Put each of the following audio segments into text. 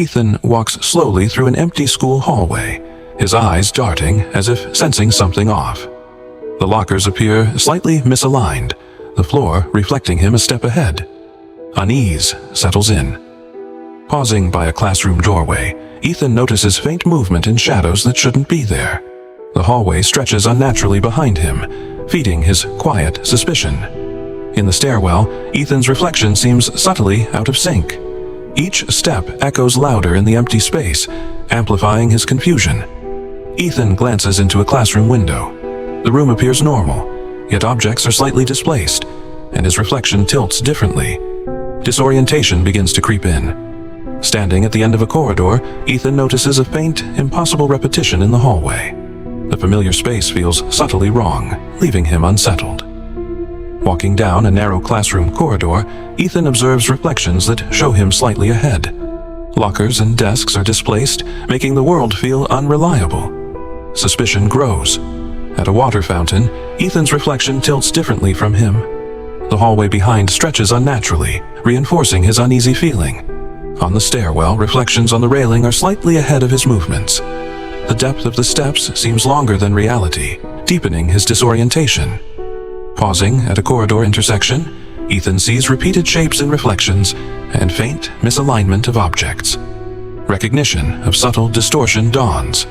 Ethan walks slowly through an empty school hallway, his eyes darting as if sensing something off. The lockers appear slightly misaligned, the floor reflecting him a step ahead. Unease settles in. Pausing by a classroom doorway, Ethan notices faint movement in shadows that shouldn't be there. The hallway stretches unnaturally behind him, feeding his quiet suspicion. In the stairwell, Ethan's reflection seems subtly out of sync. Each step echoes louder in the empty space, amplifying his confusion. Ethan glances into a classroom window. The room appears normal, yet objects are slightly displaced, and his reflection tilts differently. Disorientation begins to creep in. Standing at the end of a corridor, Ethan notices a faint, impossible repetition in the hallway. The familiar space feels subtly wrong, leaving him unsettled. Walking down a narrow classroom corridor, Ethan observes reflections that show him slightly ahead. Lockers and desks are displaced, making the world feel unreliable. Suspicion grows. At a water fountain, Ethan's reflection tilts differently from him. The hallway behind stretches unnaturally, reinforcing his uneasy feeling. On the stairwell, reflections on the railing are slightly ahead of his movements. The depth of the steps seems longer than reality, deepening his disorientation. Pausing at a corridor intersection, Ethan sees repeated shapes in reflections and faint misalignment of objects. Recognition of subtle distortion dawns.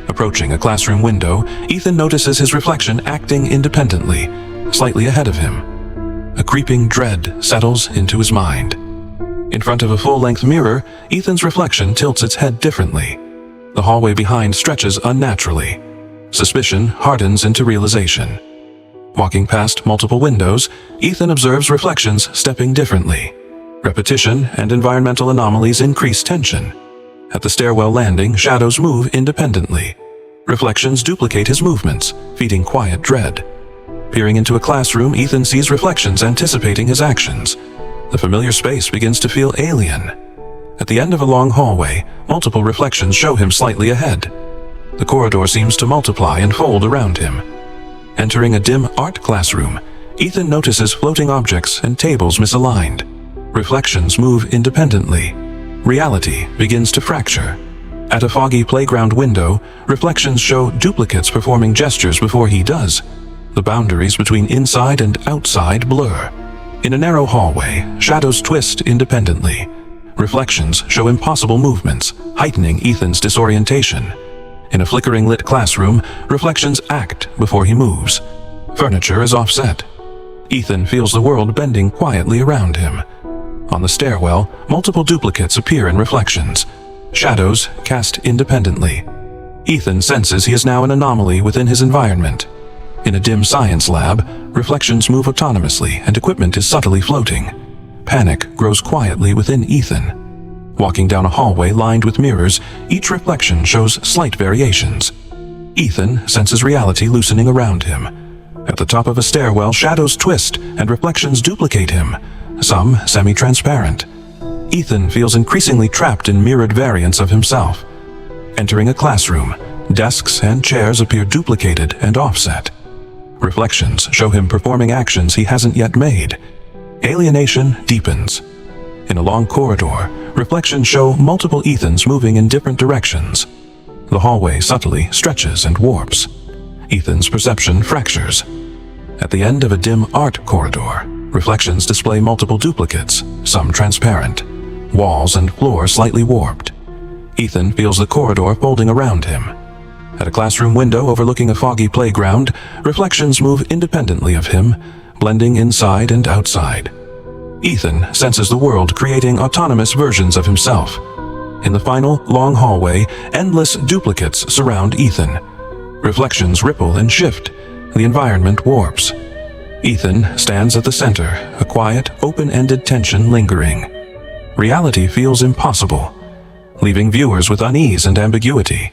Approaching a classroom window, Ethan notices his reflection acting independently, slightly ahead of him. A creeping dread settles into his mind. In front of a full-length mirror, Ethan's reflection tilts its head differently. The hallway behind stretches unnaturally. Suspicion hardens into realization. Walking past multiple windows, Ethan observes reflections stepping differently. Repetition and environmental anomalies increase tension. At the stairwell landing, shadows move independently. Reflections duplicate his movements, feeding quiet dread. Peering into a classroom, Ethan sees reflections anticipating his actions. The familiar space begins to feel alien. At the end of a long hallway, multiple reflections show him slightly ahead. The corridor seems to multiply and fold around him. Entering a dim art classroom, Ethan notices floating objects and tables misaligned. Reflections move independently. Reality begins to fracture. At a foggy playground window, reflections show duplicates performing gestures before he does. The boundaries between inside and outside blur. In a narrow hallway, shadows twist independently. Reflections show impossible movements, heightening Ethan's disorientation. In a flickering lit classroom, reflections act before he moves. Furniture is offset. Ethan feels the world bending quietly around him. On the stairwell, multiple duplicates appear in reflections. Shadows cast independently. Ethan senses he is now an anomaly within his environment. In a dim science lab, reflections move autonomously and equipment is subtly floating. Panic grows quietly within Ethan. Walking down a hallway lined with mirrors, each reflection shows slight variations. Ethan senses reality loosening around him. At the top of a stairwell, shadows twist and reflections duplicate him, some semi-transparent. Ethan feels increasingly trapped in mirrored variants of himself. Entering a classroom, desks and chairs appear duplicated and offset. Reflections show him performing actions he hasn't yet made. Alienation deepens. In a long corridor, reflections show multiple Ethans moving in different directions. The hallway subtly stretches and warps. Ethan's perception fractures. At the end of a dim art corridor, reflections display multiple duplicates, some transparent. Walls and floor slightly warped. Ethan feels the corridor folding around him. At a classroom window overlooking a foggy playground, reflections move independently of him, blending inside and outside. Ethan senses the world creating autonomous versions of himself. In the final, long hallway, endless duplicates surround Ethan. Reflections ripple and shift. The environment warps. Ethan stands at the center, a quiet, open-ended tension lingering. Reality feels impossible, leaving viewers with unease and ambiguity.